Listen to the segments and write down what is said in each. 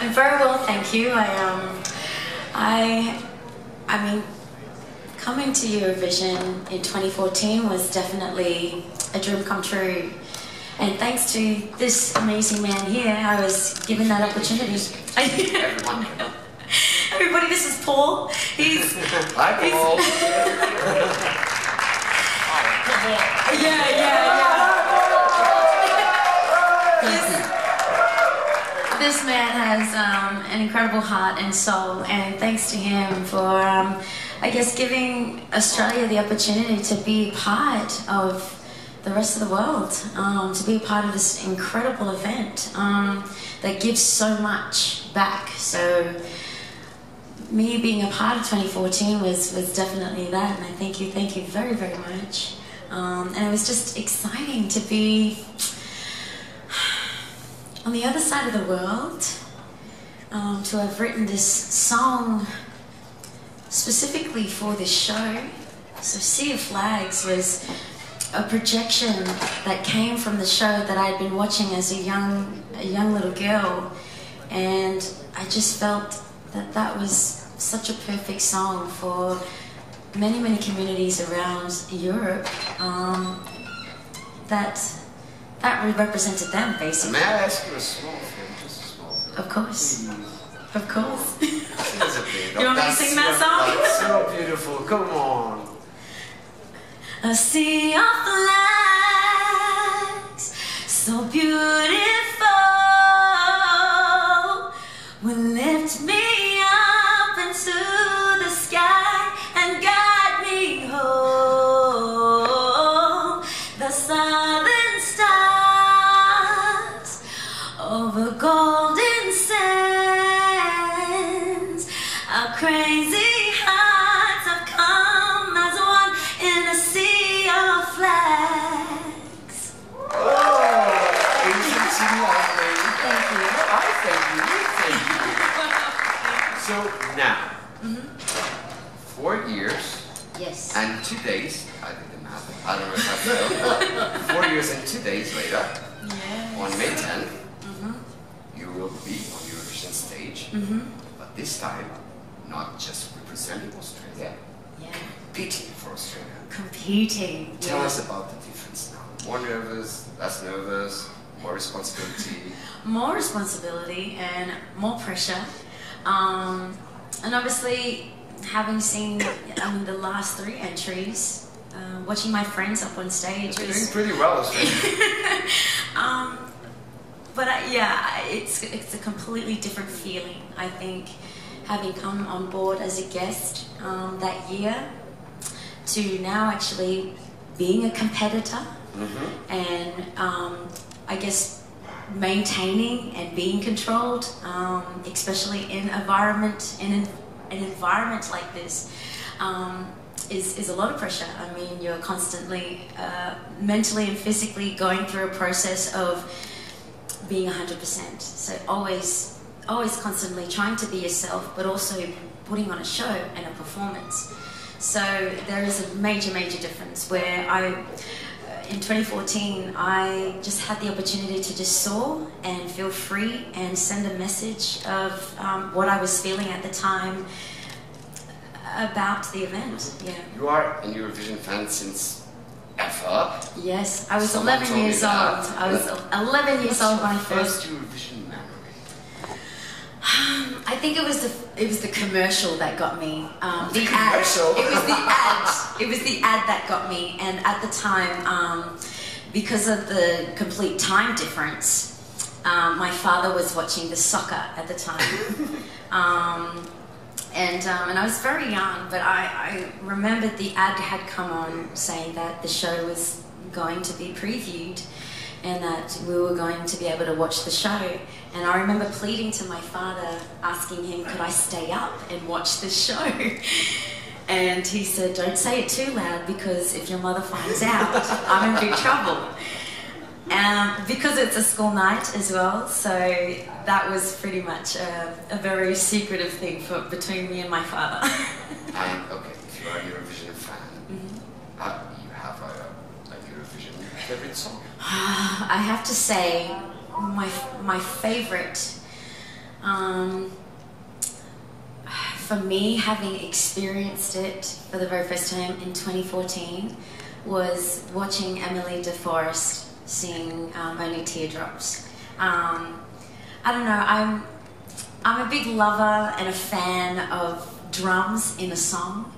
I'm very well, thank you. I mean, coming to Eurovision in 2014 was definitely a dream come true. And thanks to this amazing man here, I was given that opportunity. Everybody, this is Paul. Hi, Paul. This man has an incredible heart and soul, and thanks to him for, I guess, giving Australia the opportunity to be part of the rest of the world, to be a part of this incredible event that gives so much back. So me being a part of 2014 was definitely that, and I thank you very, very much. And it was just exciting to be on the other side of the world, to have written this song specifically for this show. So Sea of Flags was a projection that came from the show that I'd been watching as a young little girl, and I just felt that that was such a perfect song for many, many communities around Europe that represented them, basically. May I ask you a small thing, just a small thing? Of course. Please. Of course. Sing us a bit. You want me to sing that song? That's so beautiful, come on. A sea of flags, so beautiful, will lift me up into the sky and guide me home. The southern stars over golden sands, our crazy hearts have come as one in a sea of flags. Oh, isn't she lovely? Thank you. I thank you, So now, 4 years Yes. and 2 days, I did the math, I don't know if I know, 4 years and 2 days later, Yes. on May 10th, you will be on the Eurovision stage, but this time, not just representing Australia, Yeah. competing for Australia. Competing. Tell us about the difference now. More nervous, less nervous, more responsibility. More responsibility and more pressure. And obviously, having seen the last 3 entries, watching my friends up on stage You're was... doing pretty well, Australia. But yeah, it's a completely different feeling. I think having come on board as a guest that year to now actually being a competitor and I guess maintaining and being controlled, especially in an environment like this, is a lot of pressure. I mean, you're constantly mentally and physically going through a process of being 100%. So always constantly trying to be yourself, but also putting on a show and a performance. So there is a major difference where in 2014, I just had the opportunity to just soar and feel free and send a message of what I was feeling at the time about the event. Yeah. You are a Eurovision fan since ever. Yes, I was Someone 11 told me years old. that. I was 11 years old when I First first. Eurovision memory. I think it was the commercial that got me. The commercial? ad. It was the ad. It was the ad that got me. And at the time, because of the complete time difference, my father was watching the soccer at the time. And I was very young, but I remembered the ad had come on saying that the show was going to be previewed and that we were going to be able to watch the show. And I remember pleading to my father, asking him, could I stay up and watch the show? And he said, don't say it too loud, because if your mother finds out, I'm in big trouble. Because it's a school night as well, so that was pretty much a very secretive thing between me and my father. Okay, if you are a Eurovision fan, you have a Eurovision favorite song? I have to say, my favorite For me, having experienced it for the very first time in 2014 was watching Emily de Forest sing Only Teardrops. I don't know, I'm a big lover and a fan of drums in a song,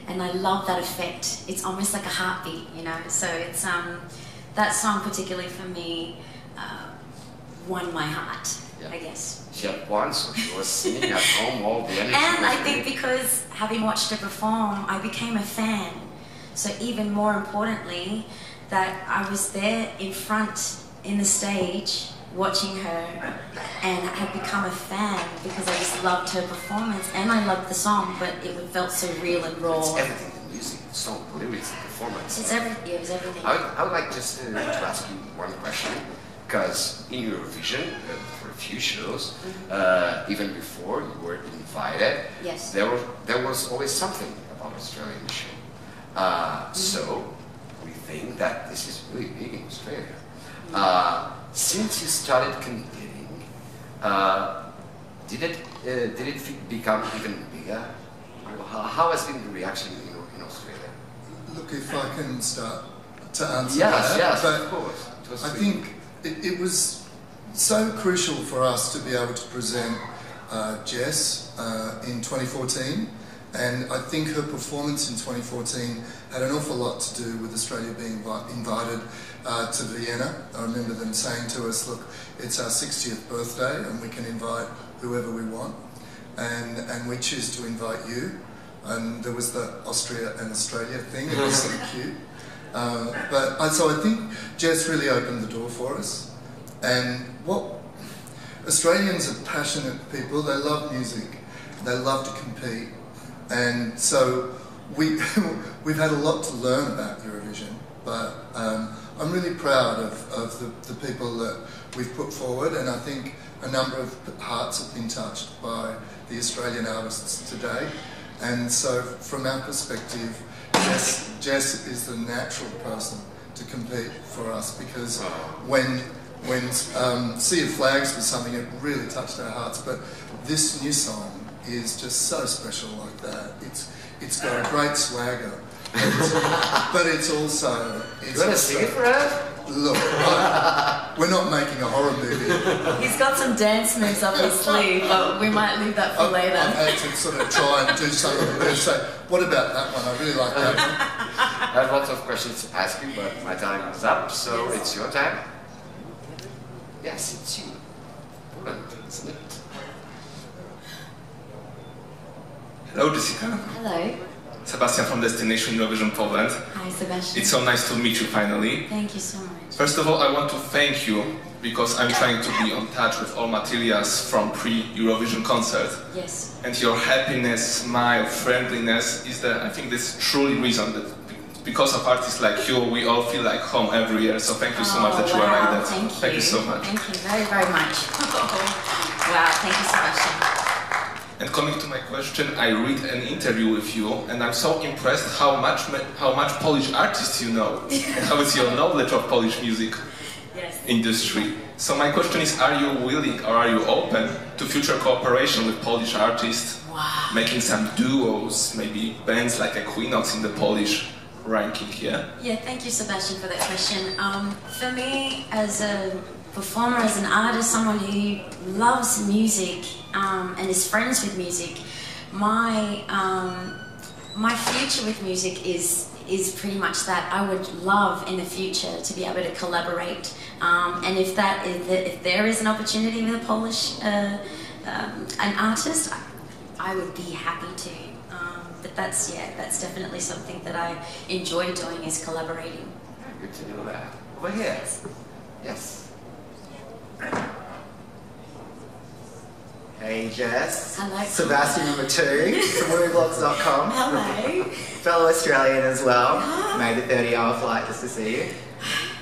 and I love that effect. It's almost like a heartbeat, you know, so it's that song particularly for me won my heart, I guess. She had one, so she was singing at home all the energy. And I think because having watched her perform, I became a fan. So even more importantly, that I was there in front, in the stage, watching her, and had become a fan because I just loved her performance, and I loved the song, but it felt so real and raw. It's everything, the music, the song, the lyrics, the performance. It's everything, it was everything. I would like just to ask you one question, because in Eurovision, for a few shows, even before you were invited, yes, there was always something about Australian show. So we think that this is really big in Australia. Since you started competing, did it become even bigger? How has been the reaction in Australia? Look, if I can start to answer that. Yes, but of course. I think it was so crucial for us to be able to present Jess in 2014, and I think her performance in 2014 had an awful lot to do with Australia being invited to Vienna. I remember them saying to us, look, it's our 60th birthday and we can invite whoever we want, and we choose to invite you. And there was the Austria and Australia thing, it was so cute. So I think Jess really opened the door for us. And Australians are passionate people, they love music, they love to compete. And so we've had a lot to learn about Eurovision, but I'm really proud of the people that we've put forward, and I think a number of hearts have been touched by the Australian artists today. And so from our perspective, Jess is the natural person to compete for us, because when Sea of Flags was something that really touched our hearts, but this new song is just so special like that. It's got a great swagger, but it's also... You want to sing it for us? Look, we're not making a horror movie. He's got some dance moves up his sleeve, but we might leave that for later. I've had to sort of try and do something and say, what about that one? I really like that one. I have lots of questions to ask you, but my time is up, so yes. It's your time. Yes, it's you. Poland, isn't it? Hello, Jessica. Hello. Sebastian from Destination Eurovision Poland. Hi, Sebastian. It's so nice to meet you finally. Thank you so much. First of all, I want to thank you because I'm trying to be on touch with all materials from pre-Eurovision concert. Yes. And your happiness, smile, friendliness is I think this truly reason that because of artists like you, we all feel like home every year. So thank you so much that you are like that. Thank you. Thank you so much. Thank you very, very much. Wow, thank you, Sebastian. And coming to my question, I read an interview with you, and I'm so impressed how much Polish artists you know, and how is your knowledge of Polish music industry. So my question is, are you willing or are you open to future cooperation with Polish artists, making some duos, maybe bands like Equinox in the Polish ranking here? Yeah, thank you, Sebastian, for that question. For me, as a performer, as an artist, someone who loves music and is friends with music, my future with music is pretty much that. I would love in the future to be able to collaborate, and if there is an opportunity with a Polish an artist, I would be happy to. But that's definitely something that I enjoy doing, is collaborating. Good to know that. Over here. Yes. Hey Jess. Hello. Sebastian number 2 from movieblogs.com. Hello. Fellow Australian as well. Hi. Made the 30-hour flight just to see you.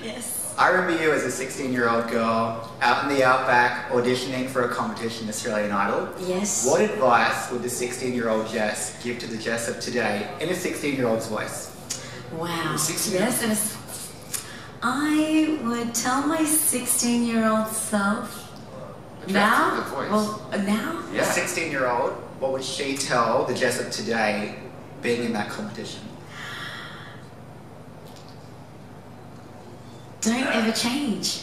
Yes. I remember you as a 16-year-old girl out in the outback auditioning for a competition, Australian Idol. Yes. What advice would the 16-year-old Jess give to the Jess of today in a 16-year-old's voice? Wow. Yes, I would tell my 16-year-old self Now? The voice. Well, now? Yeah. 16-year-old, what would she tell the Jess of today being in that competition? Don't ever change.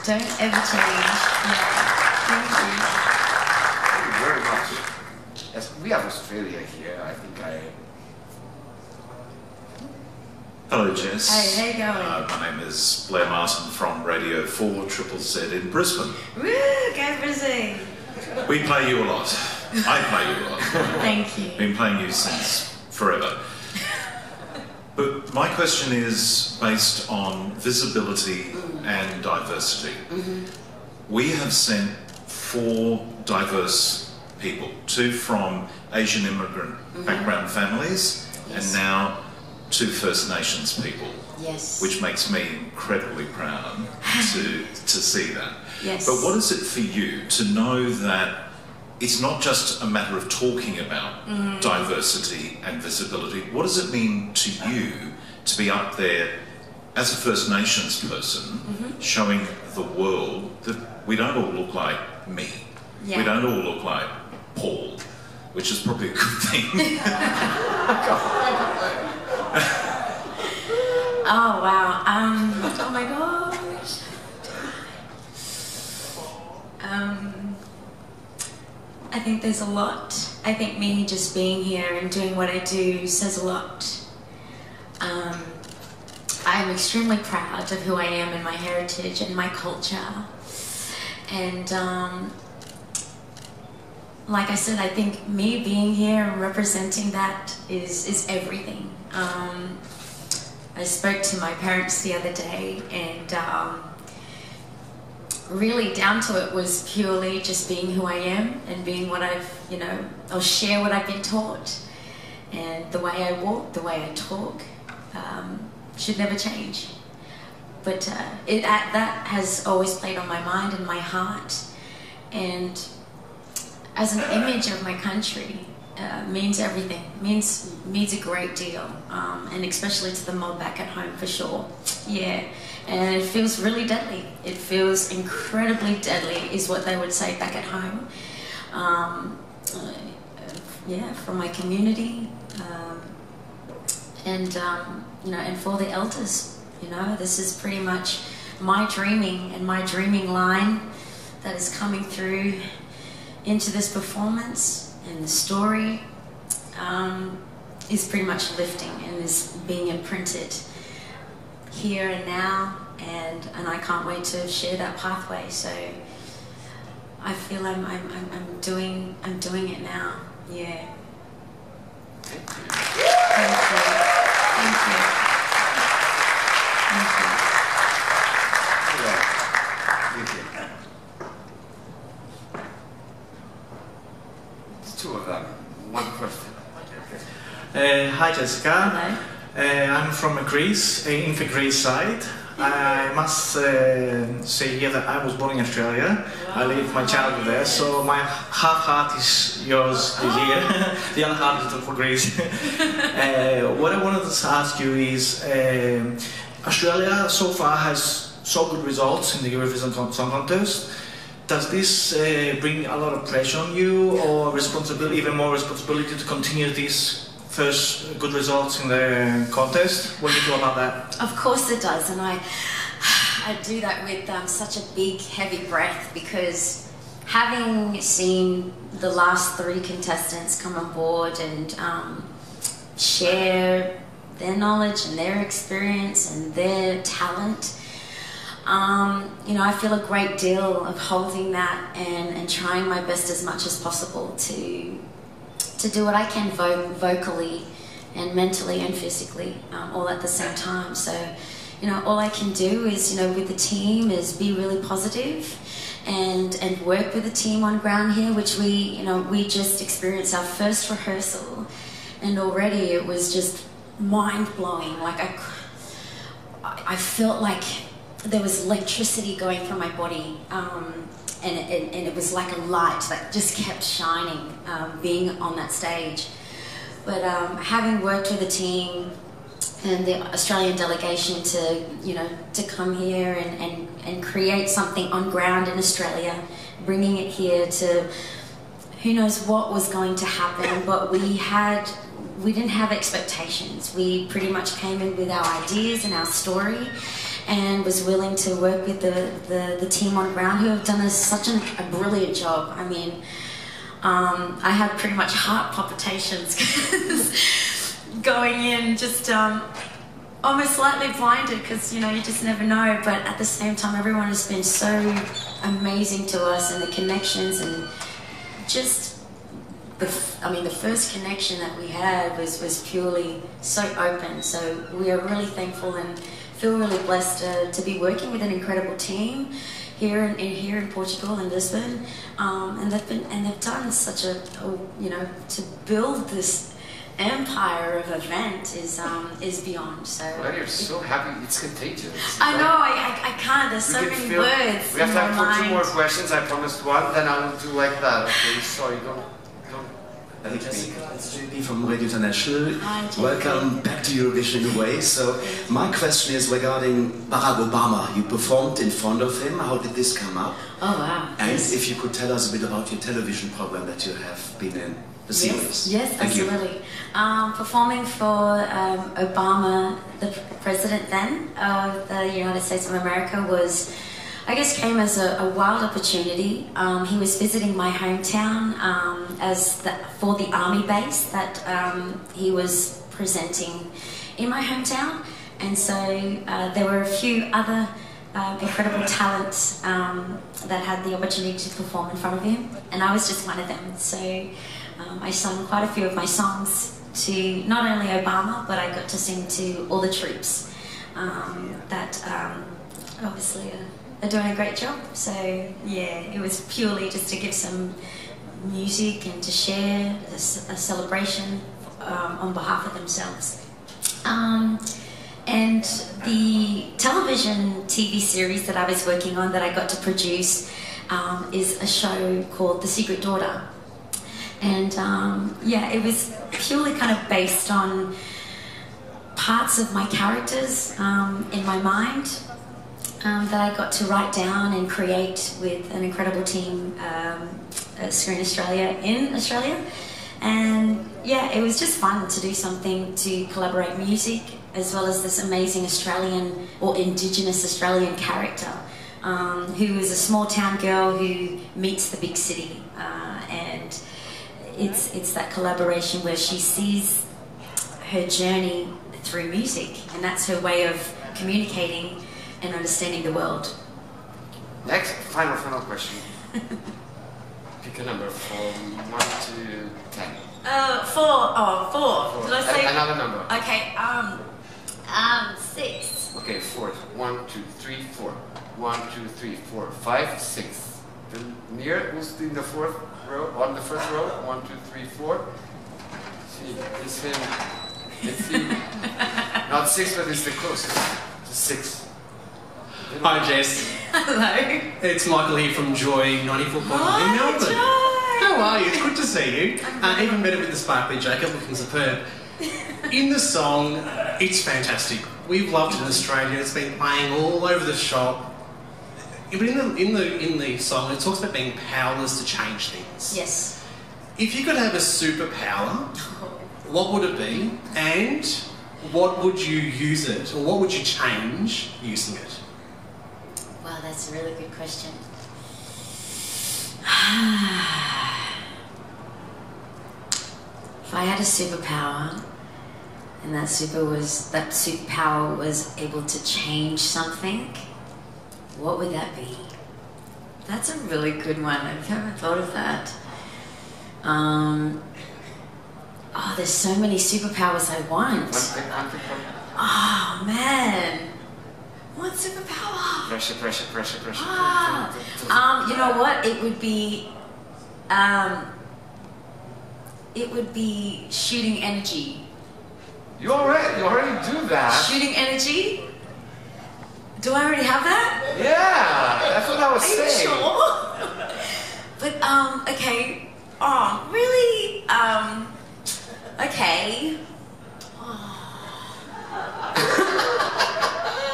Don't ever change. Thank you. Thank you very much. Yes, we have Australia here. I think Hello, Jess. Hey, how you going? My name is Blair Martin from Radio 4 Triple Z in Brisbane. Woo, go Brisbane. We play you a lot. I play you a lot. Thank you. Been playing you since forever. But my question is based on visibility and diversity. We have sent 4 diverse people, 2 from Asian immigrant background families, and now 2 First Nations people. Yes. Which makes me incredibly proud to see that. Yes. But what is it for you to know that it's not just a matter of talking about diversity and visibility? What does it mean to you to be up there as a First Nations person showing the world that we don't all look like me? Yeah. We don't all look like Paul, which is probably a good thing. Oh wow. Oh my gosh. I think there's a lot. I think me just being here and doing what I do says a lot. I'm extremely proud of who I am and my heritage and my culture. And like I said, I think me being here and representing that is everything. I spoke to my parents the other day, and really down to it was purely just being who I am and being what I've, I'll share what I've been taught. And the way I walk, the way I talk, should never change. But that has always played on my mind and my heart. And as an image of my country, means everything, means a great deal, and especially to the mob back at home for sure. Yeah, and it feels really deadly. It feels incredibly deadly, is what they would say back at home. Yeah, from my community, and and for the elders. This is pretty much my dreaming and my dreaming line that is coming through into this performance. And the story is pretty much lifting and is being imprinted here and now, and I can't wait to share that pathway. So I feel I'm doing it now. Yeah. Thank you. Thank you. Thank you. Thank you. Two of them. One question. Hi Jessica. Hello. I'm from Greece, in the Greece side. I must say here that I was born in Australia. I lived my childhood there, so my half heart is yours this year. The other half is for Greece. What I wanted to ask you is, Australia so far has so good results in the Eurovision Song Contest. Does this bring a lot of pressure on you, or responsibility, even more responsibility to continue these first good results in the contest? What do you feel about that? Of course it does, and I do that with such a big, heavy breath, because having seen the last 3 contestants come on board and share their knowledge and their experience and their talent, I feel a great deal of holding that and trying my best as much as possible to do what I can vocally and mentally and physically, all at the same time. So, all I can do is, with the team, is be really positive and work with the team on ground here, which we just experienced our first rehearsal, and already it was just mind-blowing. Like I felt like there was electricity going through my body, and it was like a light that just kept shining, being on that stage. But having worked with the team, and the Australian delegation to, you know, to come here and create something on ground in Australia, bringing it here to, who knows what was going to happen, but we didn't have expectations. We pretty much came in with our ideas and our story, and was willing to work with the team on ground, who have done such a brilliant job. I mean, I had pretty much heart palpitations going in, just almost slightly blinded, because, you know, you just never know. But at the same time, everyone has been so amazing to us, and the connections, and just the first connection that we had was purely so open. So we are really thankful and feel really blessed to be working with an incredible team here in Portugal, in Lisbon, and they've done such a you know, to build this empire of event is beyond. So well, you're so happy, it's contagious. I know, I can't. There's so many words. We have in time my for 2 mind. more questions. I promised one, then I will do like that. Okay, sorry, don't. It's JP from Radio International. Hi, JP. Welcome back to Eurovision in a way. So my question is regarding Barack Obama. You performed in front of him. How did this come up? Oh wow! And Yes. if you could tell us a bit about your television program that you have been in, the series. Yes, Thank you. absolutely. Performing for Obama, the president then of the United States of America, was, I guess, came as a wild opportunity. He was visiting my hometown for the army base that he was presenting in my hometown, and so there were a few other incredible talents that had the opportunity to perform in front of him, and I was just one of them. So I sung quite a few of my songs to not only Obama, but I got to sing to all the troops that obviously are doing a great job. So yeah, it was purely just to give some music and to share a celebration on behalf of themselves. And the television TV series that I was working on, that I got to produce, is a show called The Secret Daughter. And yeah, it was purely kind of based on parts of my characters in my mind that I got to write down and create with an incredible team at Screen Australia in Australia. And yeah, it was just fun to do something to collaborate music as well as this amazing Australian or Indigenous Australian character who is a small town girl who meets the big city, and it's that collaboration where she sees her journey through music, and that's her way of communicating and understanding the world. Next, final question. Pick a number from 1 to 10. 4. Oh, 4. Did I say another number? Okay. 6. Okay, 4. 1, 2, 3, 4. 1, 2, 3, 4, 5, 6. Near, who's in the fourth row? On the first row. 1, 2, 3, 4. See, it's him. It's him. Not 6, but it's the closest. It's 6. Hi Jess, Hello. it's Michael here from Joy 94.1 in Hi, Melbourne. Joy. How are you? It's good to see you. Even better with the sparkly jacket, looking superb. In the song, it's fantastic. We've loved it in Australia. It's been playing all over the shop. But in the song, it talks about being powerless to change things. Yes. If you could have a superpower, what would it be? And what would you use it, or what would you change using it? Wow, that's a really good question. If I had a superpower, and that superpower was able to change something, what would that be? That's a really good one. I've never thought of that. Oh, there's so many superpowers I want. Oh man. What superpower? Pressure. You know what? It would be shooting energy. You already do that. Shooting energy? Do I already have that? Yeah, that's what I was Are you saying. sure? But okay. Oh, really? Okay.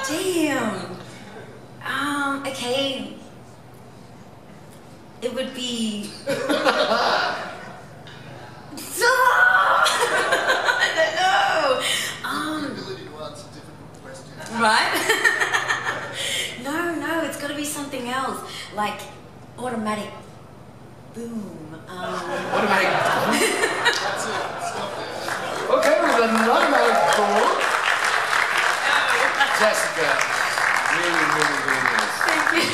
Damn. Okay. It would be. I don't know. Ability to answer difficult questions. Right? No, it's got to be something else, like automatic boom. Automatic. That's it. Stop there. Okay, with an automatic boom. Jessica, really nice. Thank you.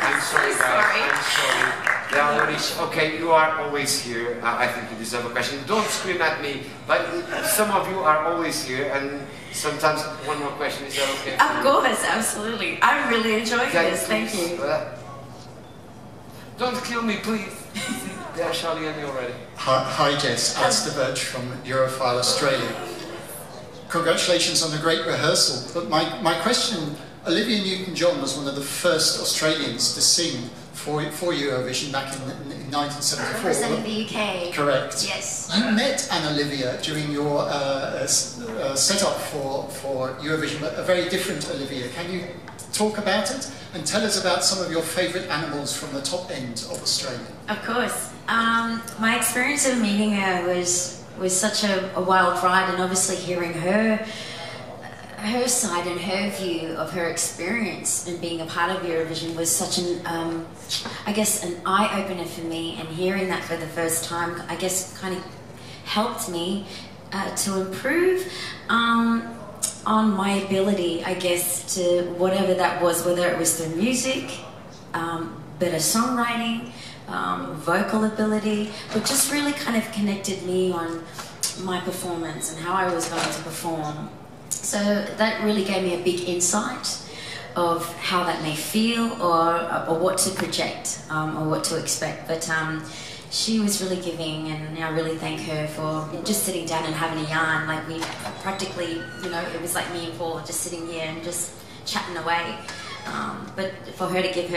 I'm sorry, So guys. sorry. I'm sorry. Yeah, okay, you are always here. I think you deserve a question. Don't scream at me, but some of you are always here, and sometimes one more question. Is that okay? Of course, absolutely. I'm really enjoying this. Thank you. Don't kill me, please. They're shouting at me already. Hi Jess, Alistair Birch from Europhile Australia. Congratulations on a great rehearsal. But my question, Olivia Newton-John was one of the first Australians to sing for Eurovision back in 1974. Representing the UK. Correct. Yes. You met Anne Olivia during your setup for Eurovision, a very different Olivia. Can you talk about it and tell us about some of your favourite animals from the top end of Australia? Of course. My experience of meeting her was such a wild ride, and obviously hearing her side and her view of her experience and being a part of Eurovision was such an, I guess, an eye-opener for me, and hearing that for the first time, I guess, kind of helped me to improve on my ability, I guess, to whatever that was, whether it was through music, better songwriting, vocal ability, but just really kind of connected me on my performance and how I was going to perform. So that really gave me a big insight of how that may feel, or what to project, or what to expect. But she was really giving, and I really thank her for just sitting down and having a yarn. Like, we practically, it was like me and Paul just sitting here and just chatting away. But for her to give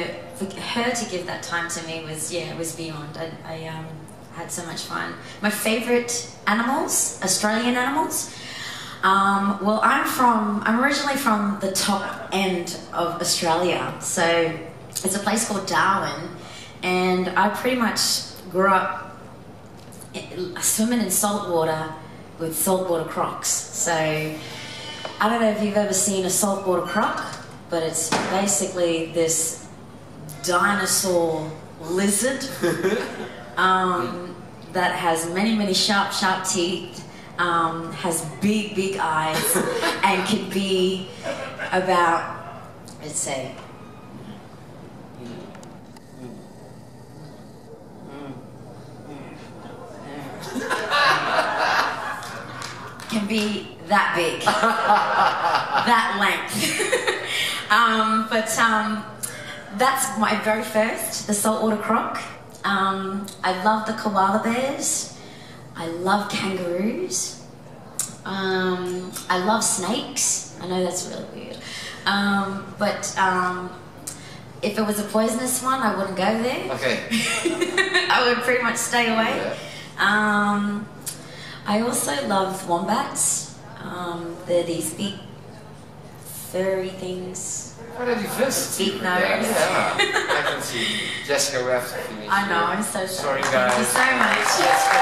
that time to me was, it was beyond. I had so much fun. My favourite animals, Australian animals. Well, I'm originally from the top end of Australia, so it's a place called Darwin, and I pretty much grew up swimming in salt water with saltwater crocs. So I don't know if you've ever seen a saltwater croc, but it's basically this dinosaur lizard that has many sharp teeth, has big eyes, and can be about, let's say, can be that big, that length. That's my very first, the saltwater croc. I love the koala bears. I love kangaroos. I love snakes. I know that's really weird. If it was a poisonous one, I wouldn't go there. Okay. I would pretty much stay away. Yeah. I also love wombats. They're these big, furry things. Already first. Big nose. Yeah. I can see. Jessica, we have to finish. I know, I'm so sorry. Sorry, guys. Thank you so much. Jessica,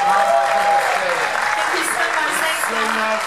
Thank you so much. Thanks, so much.